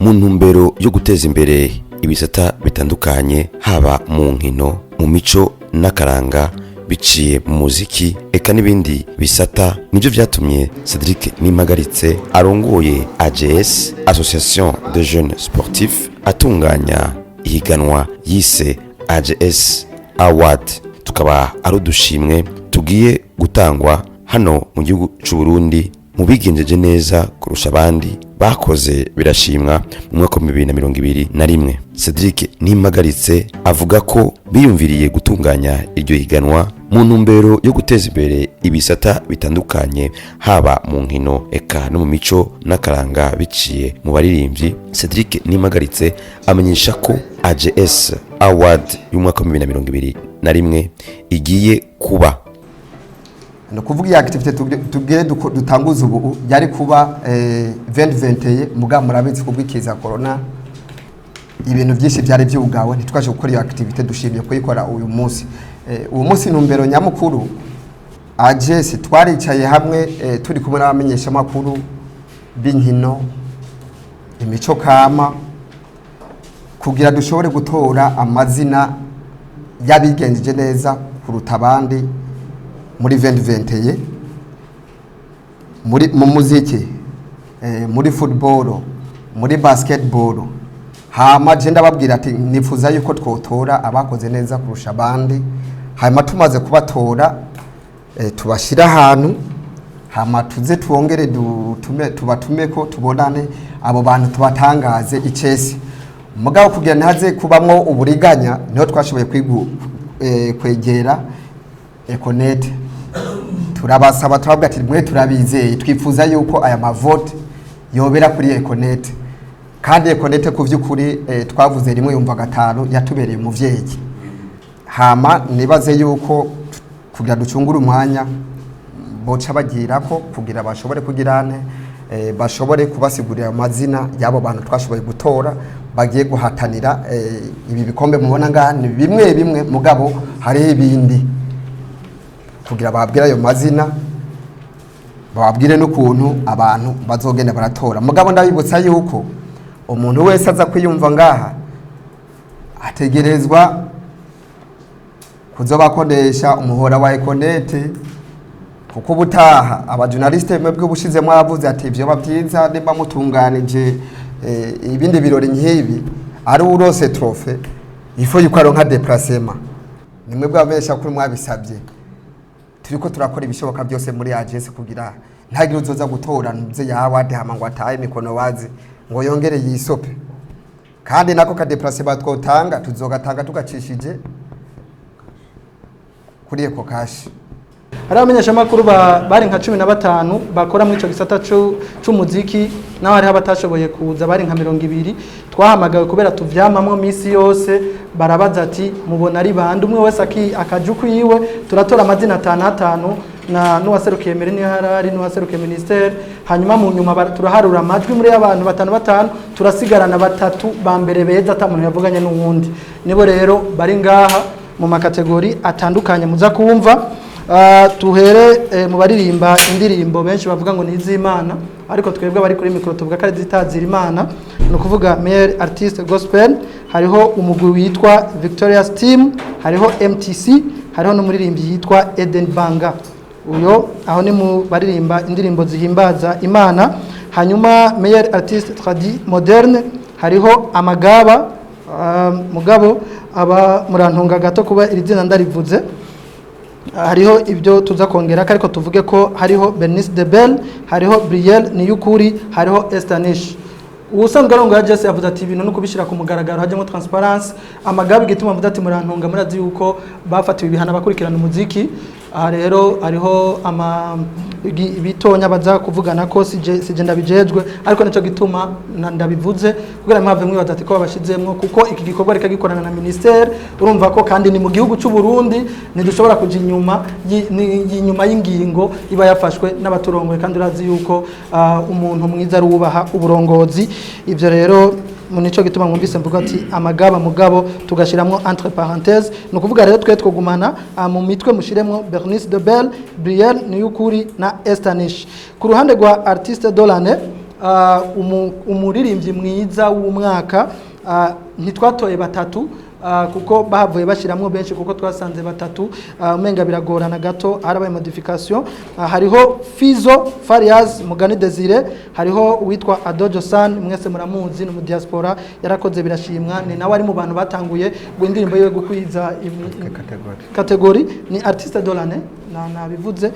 mu ntumbero yo guteza imbere ibisata bitandukanye haba mu nkino, mu mico n'akaranga biciye mu muziki eka n'ibindi bisata. Nibyo vyatumye Cedric Nimpagaritse arongoye AJS, Association de Jeunes Sportifs, atunganya ihiganwa yise AJS Award. Tukaba ari udushimwe tugiye gutangwa hano mu gihugu cy'u Burundi mu bigenjeje neza kurusha abandi bakoze birashimwa mu mwaka wa 2021. Cedric Nimpagaritse avuga ko biyumviriye gutunganya iryo higanwa mu ntumbero yo guteza imbere ibisata bitandukanye haba mu nkino eka no mu mico n'akaranga biciye mu baririmbyi. Cedric Nimpagaritse amenyesha ko AJS Award y'umwaka wa 2021 igiye kuba no kuvuga ya activité tugire dutanguza ubu yari kuba 2020 muga murabizi kubwikiza corona ibintu byinshi byari byugawe ntitwaje gukora iyo activité dushimiye kuyikora uyu munsi. Uyu munsi numbero nyamukuru AJS twaricaye hamwe turi kumwe n'abamenyesha makuru b'inkino imico kama kugira dushobore gutora amazina yabigenjeje neza kuruta abandi muri 2020 mu muziki, muri football, muri basketball. Hama je ndababwira ati nifuza yuko twotora abakoze neza kurusha abandi, hama tumaze kubatora tubashira ahantu, hama tuze tuongere tubatume ko tubonane abo bantu tubatangaze icese. Mugabo kugira ntaze kubamwo uburiganya niho twashoboye kwegera Econet. Turabasaba twabwa ati mwe turabizeye twifuza yuko aya mavote yobera kuri Econet, kandi Econet ku vyukuri twavuze rimwe yumva gatanu yatubereye umuvyeyi. Hama nibaze yuko kugira ducungura umwanya boca bagira ko kugira bashobore kugirane bashobore kubasigurira amazina yabo bantu twashoboye gutora bagiye guhatanira ibi bikombe mubona ngani bimwe mugabo hari ibindi kugira babwira ayo mazina babwire n'ukuntu abantu bazogenda baratora. Mugabo ndabibutsa yuko umuntu wese aza kwiyumva ngaha ategerezwa kuzobakoresha umuhora wa Econet, kuko ubutaha abajournaliste mwebwe bushize mwavuze ati ivyo babyiza nimba mutunganije ibindi birori nk'ibi ari urose trofe ifo yuko aronka déplacement. Nimwe bwabesha kuri mwabisabye turiko turakora ibishoboka byose muri AJS kugira ntagira uzoza gutora nze yawade hama ngo ataye mikono wazi ngo yongere yisope, kandi nako ka déplacement twotanga tuzogatanga tugacishije kuri Eco Cash. Hari abamenyesha makuru bari nka 15 bakora muri ico gisata c'umuziki, naho hari abatashoboye kuza bari nka 200 twahamagawe kubera tuvyamamwe misi yose. Barabaza ati mubona ari bande, umwe wese akajuku yiwe turatora amazina 5 na n'uwaserukiye Mereni harari n'uwaserukiye ministere. Hanyuma mu nyuma turaharura amajwi muri abantu 5 turasigarana 3 ba mbere beza atamuntu yavuganye n'uwundi. Nibo rero bari ngaha mu makategori atandukanye muza kumva. Tuhere mu baririmba indirimbo benshi bavuga ngo nizimana, ariko twebwe bari kuri mikro tuvuga ko ari zitazira Imana, no kuvuga meilleur artiste gospel. Hariho umugwi witwa Victoria's Team, hariho MTC, hariho n'umuririmbyi yitwa Eden Banga. Uyo aho ni mu baririmba indirimbo zihimbaza Imana. Hanyuma meilleur artiste tradi moderne hariho Amagaba. Mugabo aba murantunga gato kuba iri zina ndarivuze. Hariho ibyo tuza kongera ariko tuvuge ko hariho Bernice de Bell, hariho Brielle Niyukuri, hariho Estanish. Ubusanzwe arongo AJS yavuze ati ibintu no kubishira ku mugaragaro hajemo transparency. Amagabi gituma mvuze ati murantunga murazi yuko bafatiwe ibihana bakurikirana umuziki. Aha rero ariho bitonya baza kuvugana ko sije ndabijejwe, ariko nico gituma ndabivuze kugira mpave mwibaza ati ko babashizemwo, kuko iki gikorwa reka gikorana na ministere. Urumva ko kandi ni mu gihugu cy'u Burundi ntidushobora kuja inyuma y'ingingo iba yafashwe n'abaturongoye, kandi urazi yuko umuntu mwiza rubaha uburongozi. Ivyo rero munico gituma mwumvise mvuga ati Amagaba mugabo tugashiramwo entre parenthèses, no kuvuga rero twe twogumana mu mitwe mushiremwo Bernice de Bell, Brielle Niyukuri na Estanish. Ku ruhande rwa artiste Dolane umuririmbyi mwiza w'umwaka ntitwatoye batatu kuko bahavuye bashiramwo benshi kuko twasanze batatu umenga biragorana gato harabaye modification hariho Fizo Fariaz Mugani Desire hariho witwa Adojo San mwese muramuzi no mu diaspora yarakoze birashimwa ni nawe ari mu bantu batanguye gwindirimbo yiwe gukwiza kategori ni artiste de l'année nabivuze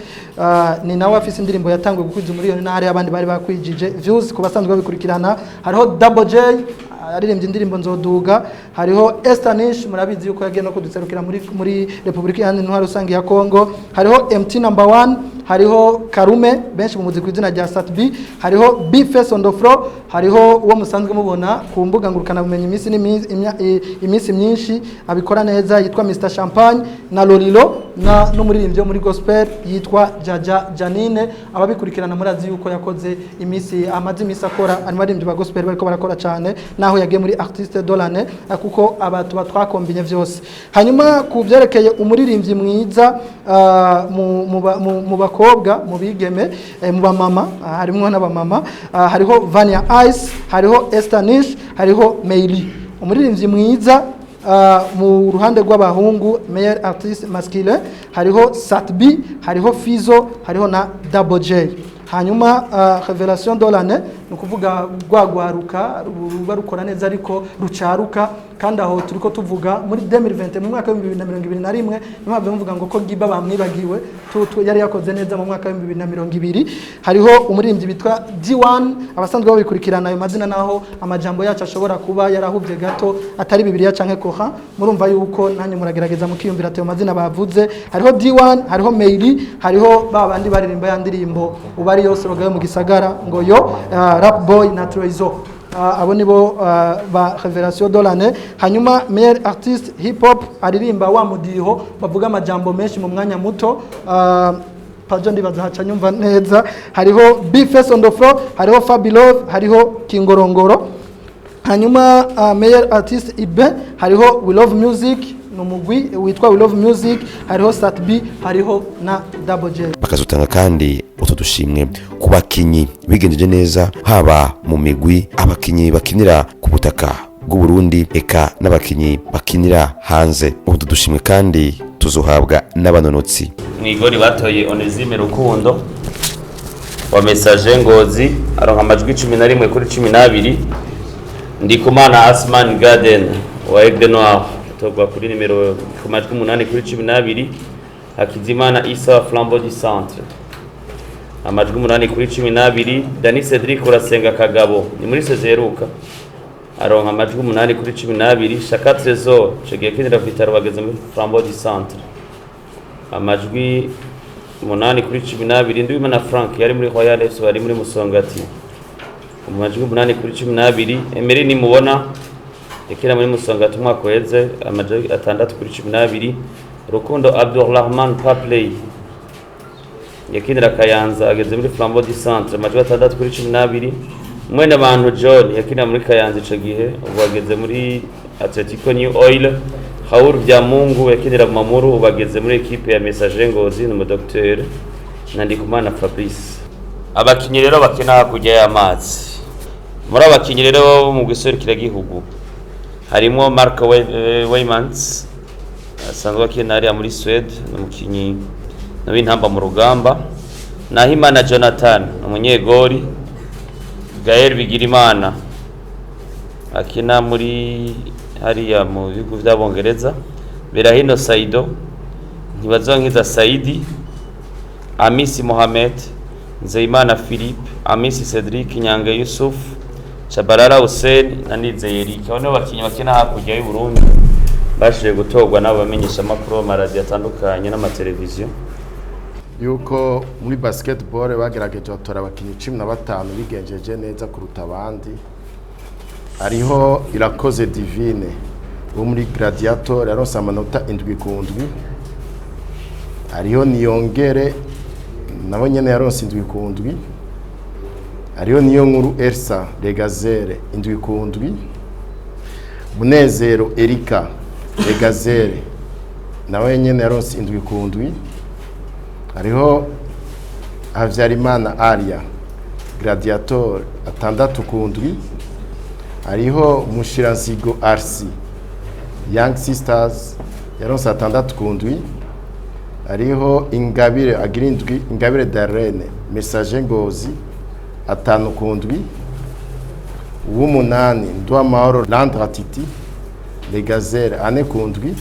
ni nawe afise indirimbo yatanguye gukwiza umuriyoni na hari abandi bari bakwijije views ku basanzwe babikurikirana hariho Double J aririmbye indirimbo nzoduga hariho Estanish murabizi yuko yagiye no kuduserukira muri Republika Iharanira Intwaro Rusange ya Kongo hariho MT number 1 hariho Karume benshi mu muziki w'izina rya Satbi hariho B-Face on the floor hariho uwo musanzwe mubona ku mbuga ngurukana bumenyi imisi myinshi abikora neza yitwa Mr Champagne na Lolilo na n'umuririmbyi muri gospel yitwa Jaja Janine ababikurikirana murazi yuko yakoze amazi imisi akora ari baririmbyi ba gospel bariko barakora cyane naho yagiye muri artiste de l'année kuko abantu batwakombinye vyose hanyuma ku byerekeye umuririmbyi mwiza mu bakobwa mu bigeme mu bamama harimo n'abamama hariho Vania Ice hariho Estanish hariho Meili umuririmbyi mwiza mu ruhande rw'abahungu meilleur artiste masculin hariho Satbi hariho Fizo hariho na Double J hanyuma révélation de l'année nukuvuga rwagwaruka ruba rukora neza ariko rucaruka kandi aho turiko tuvuga muri 2020 mu mwaka wa 2021 nimwe mvuga ngo ko Giba bamwibagiwe yari yakoze neza mu mwaka wa 2020 hariho umuririmbyi bitwa D1 abasanzwe babikurikirana ayo mazina naho amajambo yacu ashobora kuba yarahubye gato atari Bibiliya canke Koran murumva yuko nanyu muragerageza mukiyumvira ayo mazina bavuze hariho D1 hariho Meili hariho babandi baririmba yandirimbo ubari yose bagaye mu gisagara ngo yo Rap Boy na Troizo abo nibo ba révélation de l'année hanyuma meilleur artiste hip hop aririmba wa mudiho bavuga amajambo menshi mu mwanya muto pajo ndibaza haca nyumva neza hariho B-Face on the floor hariho Fabilove hariho Kingorongoro hanyuma meilleur artiste Ibe hariho We Love Music numugwi witwa We Love Music hariho Satbi hariho na Double J bakazutanga kandi utudushimwe ku bakinyi bigenjeje neza haba mu migwi abakinyi bakinira ku butaka bw'u Burundi eka n'abakinyi bakinira hanze utudushimwe kandi tuzuhabwa n'abanonotsi mwigori batoye Onesime Rukundo wa Message Ngozi aronka amajwi 11 kuri 12 Ndikumana Asman Garden wa Aigle Noir togwa kuri nimero ku majwi 8 kuri 12 Hakizimana Isa wa Flambeau du Centre amajwi 8 kuri 12 Dani Cedric Urasenga Kagabo ni muri sezeruka aronka amajwi 8 kuri 12 Shaka Trésor cegiye kinira vitaro bageze muri Flambeau du Centre amajwi 8 kuri 12 Ndwimana Frank yari muri Royal FC bari muri Musongati amajwi 8 kuri 12 Emery ni mubona yakira muri Musongati umwaka weze amajwi 6 kuri 12 Rukundo Abdurrahman Papley yakinira Kayanza ageze muri Flambeau du Centre amajwi 6 kuri 12 mwene abantu John yakinira muri Kayanza ico gihe ubageze muri Atletico New Oil Haur bya Mungu yakinira Mamuru ubageze muri equipe ya Message Ngozi no Dr Nandikumana Fabrice abakinyi rero bakina kujya y'amazi muri abakinyi rero mu giserukira gihugu harimo Mark Weymans asanzwe akina ari muri Sweden n'umukinyi n'abintamba mu rugamba Nahimana Jonathan umunyegori Gael Bigirimana akina muri hariya mu bigo by'abongereza Berahino Saido Ntibazonkiza Saidi Amisi Mohamed Nzeyimana Philippe Amisi Cedric Nyange Yusuf Chabarara Hussein na Nizeye Eric bano bakinyi bakina hakurya y'u Burundi bashije gutogwa nabo bamenyesha makuru maradi atandukanye n'amateleviziyo yuko muri basketball bagerageje batora abakinyi 15 bigenjeje neza kuruta abandi ariho Irakoze Divine wo muri Gladiator yaronse amanota 7 kundwi ariho Niyongere nabo nyene yaronse 7 kundwi ariho Niyo Nkuru Elsa Regazere 7 kundwi Munezero Erika Regazere nawe nyene yaronse 7 kundwi hariho Havyarimana Aria Gladiator 6-7, hariho Mushiranzigo RC Young Sisters yaronse 6-7, hariho Ingabire Agirindwi Ingabire Darlene Message Ngozi 5-7, uw'umunani Ndwamahoro Landra Titi Les Gazelles 4-7,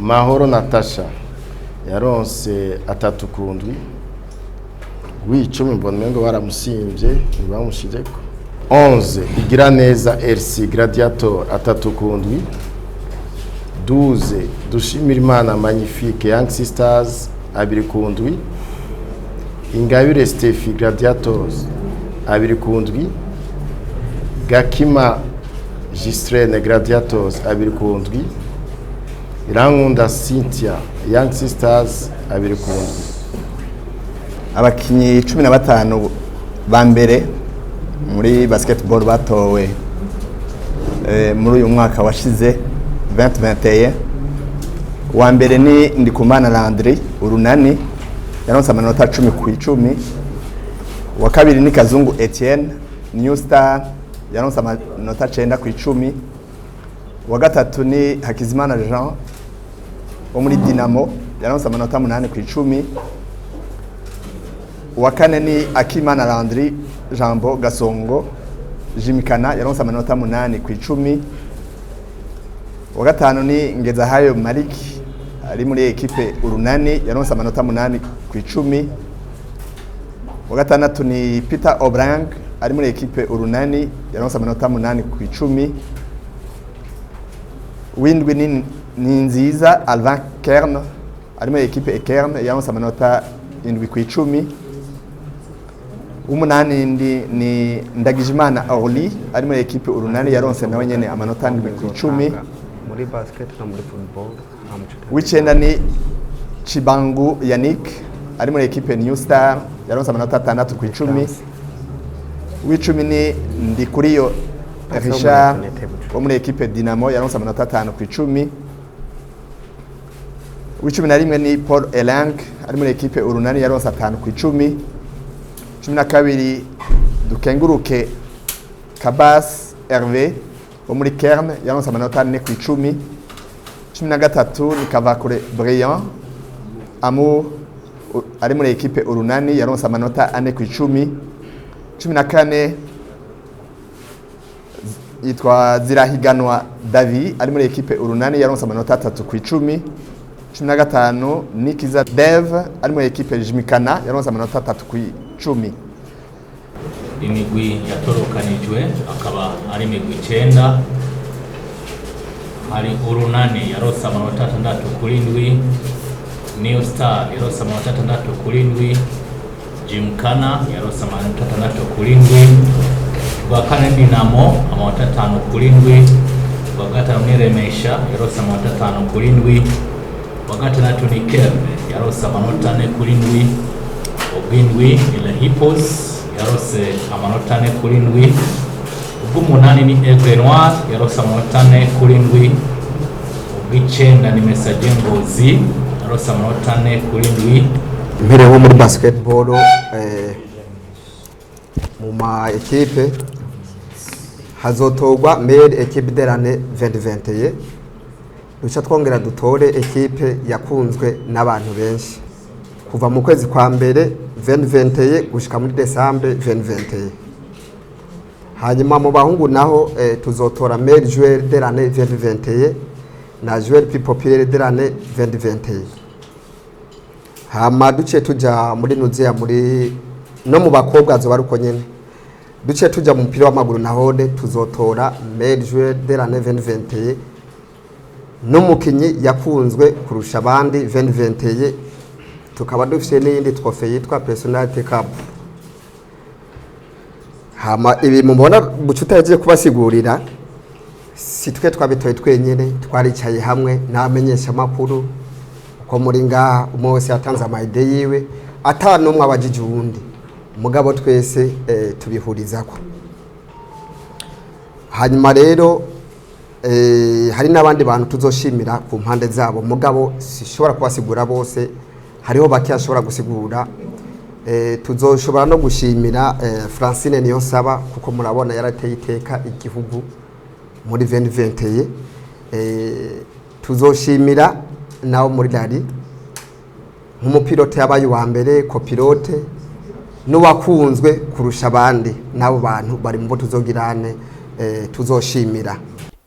Mahoro Natasha yaronse 3-7, w'icumi mbona ngo baramusimvye ntibamushizeko. 11 Igiraneza RC Gladiator 3-7, 12 Dushimirimana Magnifique Young Sisters 2-7, Ingabire Steffi Gladiators 2-7, Gakima Gistrene Gladiators 2-7, Irankunda Cynthia Young Sisters 2-7. Abakinyi 15 ba mbere muri basketball batowe muri uyu mwaka washize 2021. Wa mbere ni Ndikumana Landry Urunani yaronse amanota 10/10. Wa kabiri ni Kazungu Etienne New Star yaronse amanota 9/10. Wa gatatu ni Hakizimana Jean wo muri Dinamo yaronse amanota 8/10. Wa kane ni Akimana Landry Jambo Gasongo Jimikana yaronse amanota 8/10. Wa gatanu ni Ngezahayo Malik ari muri ekipe Urunani yaronse amanota 8/10. Wa gatandatu ni Peter Obrang ari muri ekipe Urunani yaronse amanota 8/10. Windwi ni Nziza Alvin Kern ari muri ekipe Ekern yaronse amanota 7/10. Umunani ni Ndagijimana Orly ari muri ekipe Urunani yaronse nawe nyene amanota 7/10. muri basket na muri football. Wicenda ni Chibangu Yannick ari muri ekipe New Star yaronse amanota 6/10. W'icumi ni Ndikuriyo Richard wo muri ekipe Dinamo yaronse amanota 5/10. W'icumi na rimwe ni Paul Elang ari muri ekipe Urunani yaronse 5/10. 12 Dukenguruke Kabas Hervé wo muri Kern yaronse amanota 4/10. 13 ni Kavakure Brillant Amour ari muri ekipe Urunani yaronse amanota 4/10. 14 yitwa Zirahiganwa Davi ari muri ekipe Urunani yaronse amanota 3/10. 15 Nikiza Dev ari muri ekipe Jimikana yaronse amanota 3/10. Imigwi yatorokanijwe akaba ari imigwi 9. Hari Urunani yaronse amanota 6/7, New Star yaronse amanota 6/7, Jimkana yaronse amanota 6/7, Rwa kane Dinamo amanota 5/7, Rwa gatanu ni Remesha yaronse amanota 5/7, Rwa gatandatu ni Kerbe yaronse amanota 4/7, Ubwindwi ni Le Hippos yaronse amanota 4/7, ubw'umunani ni Aigle Noir yaronse amanota 4/7, ubw'icenda ni Message Ngozi yaronse amanota 4/7. Mpereho muri basketball mu ma equipe hazotogwa meilleure équipe de l'année 2021. Duca twongera dutore equipe yakunzwe n'abantu benshi kuva mu kwezi kwa mbere 2021 gushika muri December 2021. Hanyuma mu bahungu naho tuzotora meilleur joueur de l'année 2021 na joueur plus populaire de l'année 2021. Hama duce tuja muri nuziya muri no mu bakobwa azo baruko nyene. Duce tuja mu mpira w'amaguru nahone tuzotora meilleur joueur de l'année 2021 n'umukinyi yakunzwe kurusha abandi 2021. Tukaba dufite n'iyindi trophée yitwa Personality Cup. Hama ibi mubona bucutaje kubasigurira si twe twabitoye twenyene twaricaye hamwe n'amenyesha makuru ko muri ngaha umwese yatanze amayide yiwe atanumwe abajije uwundi mugabo twese tubihurizako. Hanyuma rero hari n'abandi bantu tuzoshimira ku mpande zabo mugabo sishobora kubasigura bose, hariho bake ashobora gusigura tuzoshobora no gushimira Francine Niyonsaba kuko murabona yarateye iteka igihugu muri 2021. Tuzoshimira nawo muri rally nk'umupilote yabaye wa mbere copilote n'uwakunzwe kurusha abandi nabo bantu bari mu bo tuzogirane tuzoshimira.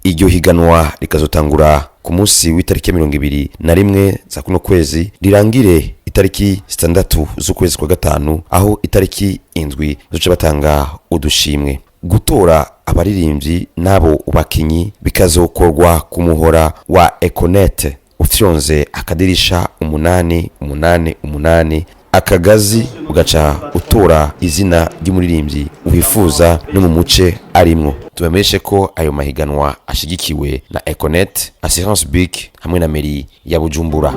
Iryo higanwa rikazotangura ku munsi w'itariki 21 za kuno kwezi rirangire itariki 6 z'ukwezi kwa gatanu, aho itariki 7 zoca batanga udushimwe. Gutora abaririmbyi nabo bakinyi bikazokorwa ku muhora wa Econet ufyonze akadirisha 888 akagazi ugaca utora izina ry'umuririmbyi uhifuza no mu muce arimwo. Tubamenyeshe ko ayo mahiganwa ashigikiwe na Econet, Assurance Bic hamwe na Mairie ya Bujumbura.